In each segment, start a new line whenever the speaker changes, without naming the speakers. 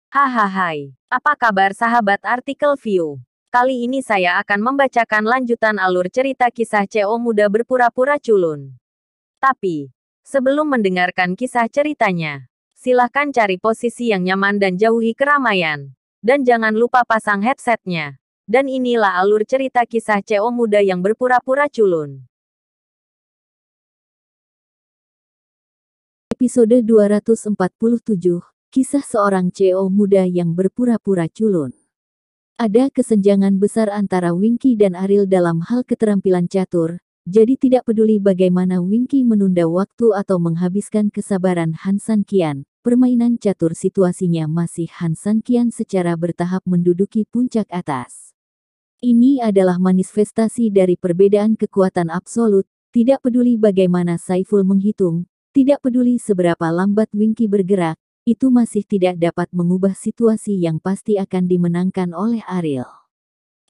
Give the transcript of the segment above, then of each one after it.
Hahaha, apa kabar sahabat artikel view? Kali ini saya akan membacakan lanjutan alur cerita kisah CO muda berpura-pura culun. Tapi, sebelum mendengarkan kisah ceritanya, silahkan cari posisi yang nyaman dan jauhi keramaian. Dan jangan lupa pasang headsetnya. Dan inilah alur cerita kisah CO muda yang berpura-pura culun.
Episode 247, Kisah Seorang CEO Muda yang Berpura-Pura Culun. Ada kesenjangan besar antara Winky dan Ariel dalam hal keterampilan catur, jadi tidak peduli bagaimana Winky menunda waktu atau menghabiskan kesabaran Han San Qian, permainan catur situasinya masih Han San Qian secara bertahap menduduki puncak atas. Ini adalah manifestasi dari perbedaan kekuatan absolut, tidak peduli bagaimana Saiful menghitung, tidak peduli seberapa lambat Winky bergerak, itu masih tidak dapat mengubah situasi yang pasti akan dimenangkan oleh Ariel.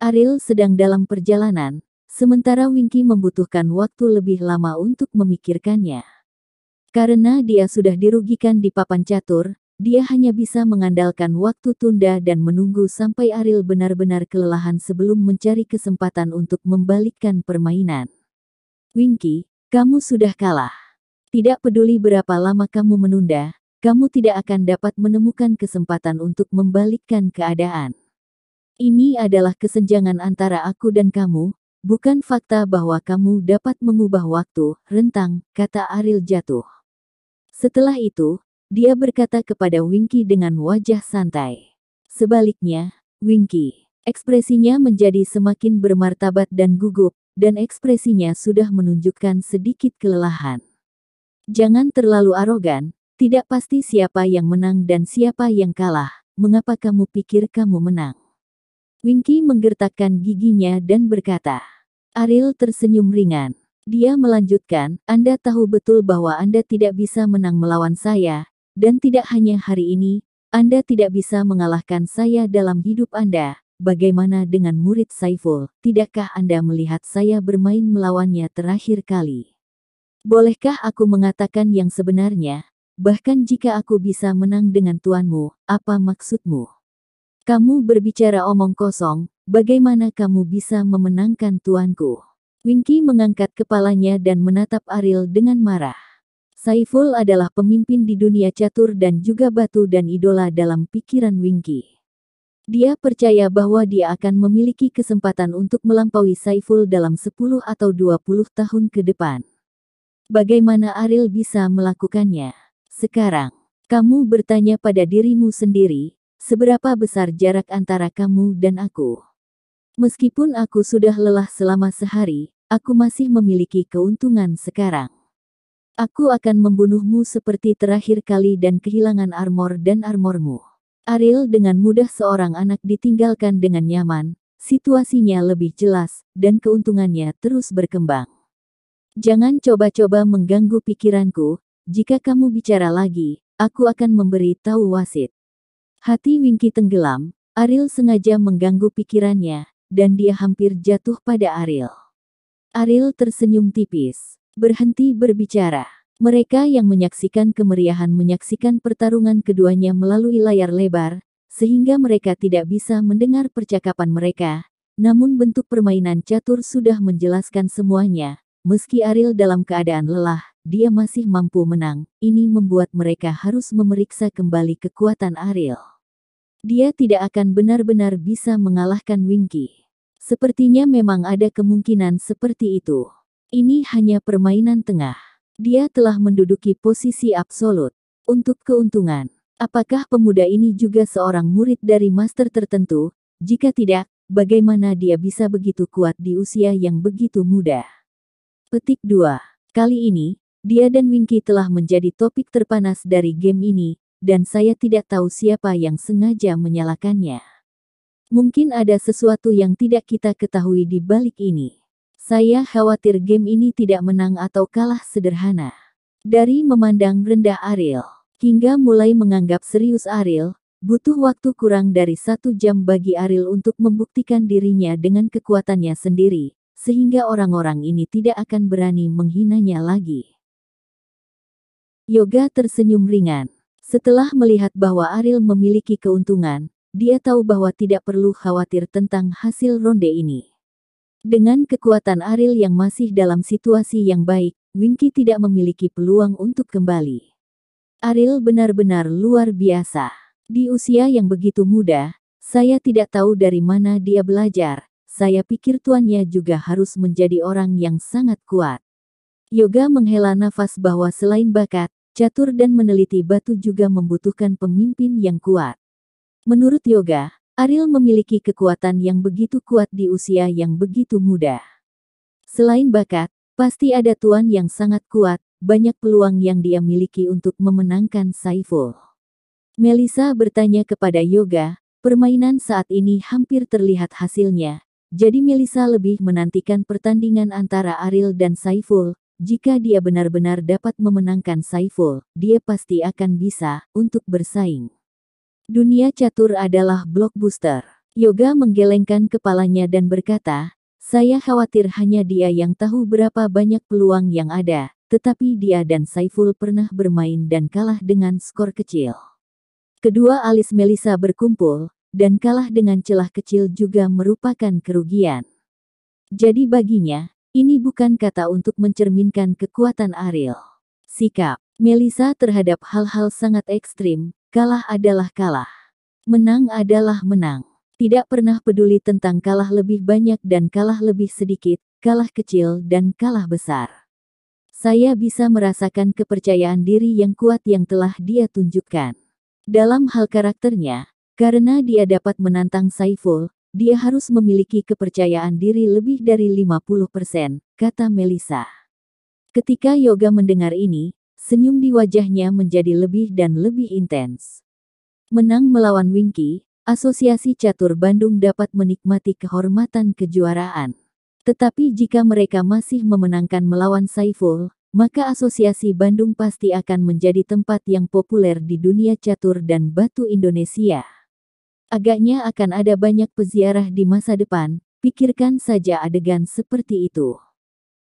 Ariel sedang dalam perjalanan, sementara Winky membutuhkan waktu lebih lama untuk memikirkannya. Karena dia sudah dirugikan di papan catur, dia hanya bisa mengandalkan waktu tunda dan menunggu sampai Ariel benar-benar kelelahan sebelum mencari kesempatan untuk membalikkan permainan. Winky, kamu sudah kalah. Tidak peduli berapa lama kamu menunda, kamu tidak akan dapat menemukan kesempatan untuk membalikkan keadaan. Ini adalah kesenjangan antara aku dan kamu, bukan fakta bahwa kamu dapat mengubah waktu, rentang, kata Ariel jatuh. Setelah itu, dia berkata kepada Winky dengan wajah santai. Sebaliknya, Winky, ekspresinya menjadi semakin bermartabat dan gugup, dan ekspresinya sudah menunjukkan sedikit kelelahan. Jangan terlalu arogan. Tidak pasti siapa yang menang dan siapa yang kalah, mengapa kamu pikir kamu menang? Winky menggertakkan giginya dan berkata. Ariel tersenyum ringan. Dia melanjutkan, Anda tahu betul bahwa Anda tidak bisa menang melawan saya, dan tidak hanya hari ini, Anda tidak bisa mengalahkan saya dalam hidup Anda. Bagaimana dengan murid Saiful, tidakkah Anda melihat saya bermain melawannya terakhir kali? Bolehkah aku mengatakan yang sebenarnya? Bahkan jika aku bisa menang dengan tuanmu, apa maksudmu? Kamu berbicara omong kosong, bagaimana kamu bisa memenangkan tuanku? Winky mengangkat kepalanya dan menatap Ariel dengan marah. Saiful adalah pemimpin di dunia catur dan juga batu dan idola dalam pikiran Winky. Dia percaya bahwa dia akan memiliki kesempatan untuk melampaui Saiful dalam 10 atau 20 tahun ke depan. Bagaimana Ariel bisa melakukannya? Sekarang, kamu bertanya pada dirimu sendiri, seberapa besar jarak antara kamu dan aku? Meskipun aku sudah lelah selama sehari, aku masih memiliki keuntungan sekarang. Aku akan membunuhmu seperti terakhir kali dan kehilangan armor dan armormu. Ariel dengan mudah seorang anak ditinggalkan dengan nyaman, situasinya lebih jelas, dan keuntungannya terus berkembang. Jangan coba-coba mengganggu pikiranku. Jika kamu bicara lagi, aku akan memberi tahu wasit. Hati Winky tenggelam, Ariel sengaja mengganggu pikirannya, dan dia hampir jatuh pada Ariel. Ariel tersenyum tipis, berhenti berbicara. Mereka yang menyaksikan kemeriahan menyaksikan pertarungan keduanya melalui layar lebar, sehingga mereka tidak bisa mendengar percakapan mereka. Namun bentuk permainan catur sudah menjelaskan semuanya. Meski Ariel dalam keadaan lelah, dia masih mampu menang. Ini membuat mereka harus memeriksa kembali kekuatan Ariel. Dia tidak akan benar-benar bisa mengalahkan Winky. Sepertinya memang ada kemungkinan seperti itu. Ini hanya permainan tengah. Dia telah menduduki posisi absolut. Untuk keuntungan, apakah pemuda ini juga seorang murid dari master tertentu? Jika tidak, bagaimana dia bisa begitu kuat di usia yang begitu muda? Petik 2. Kali ini, dia dan Winky telah menjadi topik terpanas dari game ini, dan saya tidak tahu siapa yang sengaja menyalakannya. Mungkin ada sesuatu yang tidak kita ketahui di balik ini. Saya khawatir game ini tidak menang atau kalah sederhana. Dari memandang rendah Ariel, hingga mulai menganggap serius Ariel, butuh waktu kurang dari 1 jam bagi Ariel untuk membuktikan dirinya dengan kekuatannya sendiri. Sehingga orang-orang ini tidak akan berani menghinanya lagi. Yoga tersenyum ringan. Setelah melihat bahwa Ariel memiliki keuntungan, dia tahu bahwa tidak perlu khawatir tentang hasil ronde ini. Dengan kekuatan Ariel yang masih dalam situasi yang baik, Winky tidak memiliki peluang untuk kembali. Ariel benar-benar luar biasa. Di usia yang begitu muda, saya tidak tahu dari mana dia belajar. Saya pikir tuannya juga harus menjadi orang yang sangat kuat. Yoga menghela nafas bahwa selain bakat, catur dan meneliti batu juga membutuhkan pemimpin yang kuat. Menurut Yoga, Ariel memiliki kekuatan yang begitu kuat di usia yang begitu muda. Selain bakat, pasti ada tuan yang sangat kuat, banyak peluang yang dia miliki untuk memenangkan Saiful. Melissa bertanya kepada Yoga, permainan saat ini hampir terlihat hasilnya, jadi Melissa lebih menantikan pertandingan antara Ariel dan Saiful. Jika dia benar-benar dapat memenangkan Saiful, dia pasti akan bisa untuk bersaing. Dunia catur adalah blockbuster. Yoga menggelengkan kepalanya dan berkata, saya khawatir hanya dia yang tahu berapa banyak peluang yang ada, tetapi dia dan Saiful pernah bermain dan kalah dengan skor kecil. Kedua alis Melissa berkumpul, dan kalah dengan celah kecil juga merupakan kerugian. Jadi baginya, ini bukan kata untuk mencerminkan kekuatan Ariel. Sikap Melissa terhadap hal-hal sangat ekstrim, kalah adalah kalah. Menang adalah menang. Tidak pernah peduli tentang kalah lebih banyak dan kalah lebih sedikit, kalah kecil dan kalah besar. Saya bisa merasakan kepercayaan diri yang kuat yang telah dia tunjukkan. Dalam hal karakternya, karena dia dapat menantang Saiful, dia harus memiliki kepercayaan diri lebih dari 50%, kata Melissa. Ketika Yoga mendengar ini, senyum di wajahnya menjadi lebih dan lebih intens. Menang melawan Winky, Asosiasi Catur Bandung dapat menikmati kehormatan kejuaraan. Tetapi jika mereka masih memenangkan melawan Saiful, maka Asosiasi Bandung pasti akan menjadi tempat yang populer di dunia catur dan batu Indonesia. Agaknya akan ada banyak peziarah di masa depan, pikirkan saja adegan seperti itu.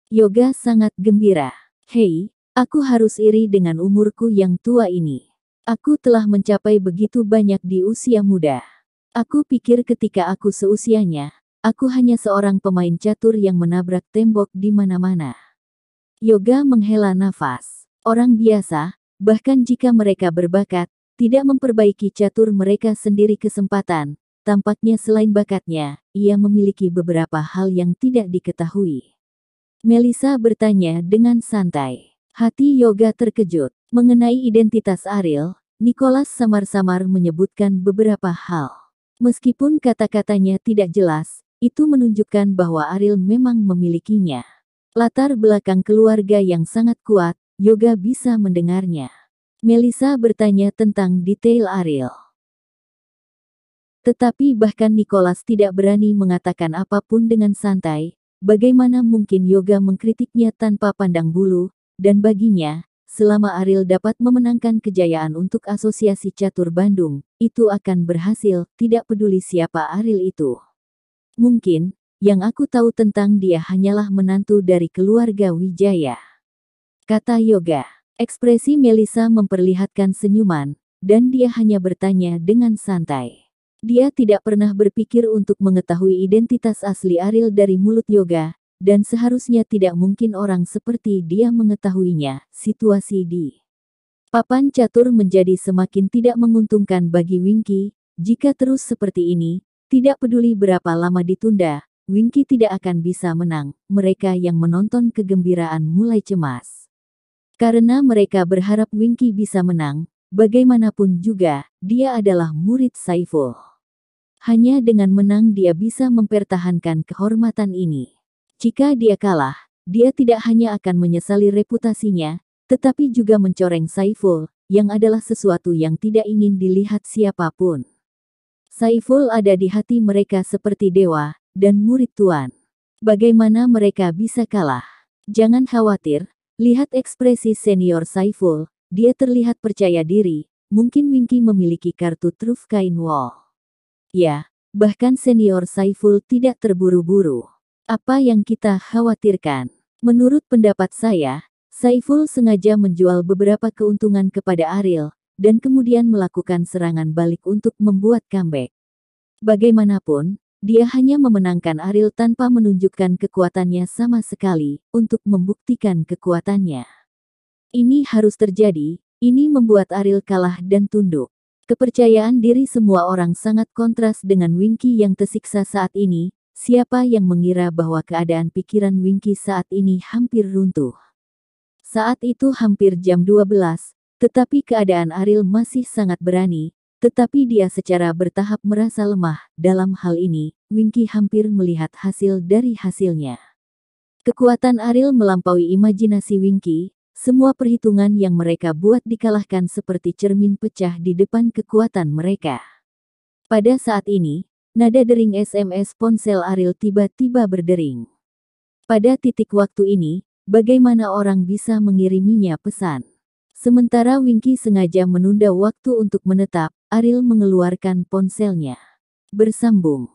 Yoga sangat gembira. Hei, aku harus iri dengan umurku yang tua ini. Aku telah mencapai begitu banyak di usia muda. Aku pikir ketika aku seusianya, aku hanya seorang pemain catur yang menabrak tembok di mana-mana. Yoga menghela nafas. Orang biasa, bahkan jika mereka berbakat, tidak memperbaiki catur mereka sendiri kesempatan. Tampaknya selain bakatnya, ia memiliki beberapa hal yang tidak diketahui. Melissa bertanya dengan santai. Hati Yoga terkejut. Mengenai identitas Ariel, Nicholas samar-samar menyebutkan beberapa hal. Meskipun kata-katanya tidak jelas, itu menunjukkan bahwa Ariel memang memilikinya. Latar belakang keluarga yang sangat kuat, Yoga bisa mendengarnya. Melissa bertanya tentang detail Ariel. Tetapi bahkan Nicholas tidak berani mengatakan apapun dengan santai. Bagaimana mungkin Yoga mengkritiknya tanpa pandang bulu, dan baginya, selama Ariel dapat memenangkan kejayaan untuk Asosiasi Catur Bandung, itu akan berhasil, tidak peduli siapa Ariel itu. Mungkin, yang aku tahu tentang dia hanyalah menantu dari keluarga Wijaya, kata Yoga. Ekspresi Melissa memperlihatkan senyuman, dan dia hanya bertanya dengan santai. Dia tidak pernah berpikir untuk mengetahui identitas asli Ariel dari mulut Yoga, dan seharusnya tidak mungkin orang seperti dia mengetahuinya. Situasi di papan catur menjadi semakin tidak menguntungkan bagi Winky. Jika terus seperti ini, tidak peduli berapa lama ditunda, Winky tidak akan bisa menang. Mereka yang menonton kegembiraan mulai cemas. Karena mereka berharap Winky bisa menang, bagaimanapun juga, dia adalah murid Saiful. Hanya dengan menang dia bisa mempertahankan kehormatan ini. Jika dia kalah, dia tidak hanya akan menyesali reputasinya, tetapi juga mencoreng Saiful, yang adalah sesuatu yang tidak ingin dilihat siapapun. Saiful ada di hati mereka seperti dewa, dan murid tuan. Bagaimana mereka bisa kalah? Jangan khawatir. Lihat ekspresi senior Saiful, dia terlihat percaya diri, mungkin Winky memiliki kartu truf kain wol. Ya, bahkan senior Saiful tidak terburu-buru. Apa yang kita khawatirkan? Menurut pendapat saya, Saiful sengaja menjual beberapa keuntungan kepada Ariel, dan kemudian melakukan serangan balik untuk membuat comeback. Bagaimanapun, dia hanya memenangkan Ariel tanpa menunjukkan kekuatannya sama sekali untuk membuktikan kekuatannya. Ini harus terjadi, ini membuat Ariel kalah dan tunduk. Kepercayaan diri semua orang sangat kontras dengan Winky yang tersiksa saat ini. Siapa yang mengira bahwa keadaan pikiran Winky saat ini hampir runtuh. Saat itu hampir jam 12, tetapi keadaan Ariel masih sangat berani. Tetapi dia secara bertahap merasa lemah. Dalam hal ini, Winky hampir melihat hasil dari hasilnya. Kekuatan Ariel melampaui imajinasi Winky. Semua perhitungan yang mereka buat dikalahkan seperti cermin pecah di depan kekuatan mereka. Pada saat ini, nada dering SMS ponsel Ariel tiba-tiba berdering. Pada titik waktu ini, bagaimana orang bisa mengiriminya pesan? Sementara Winky sengaja menunda waktu untuk menetap, Ariel mengeluarkan ponselnya. Bersambung.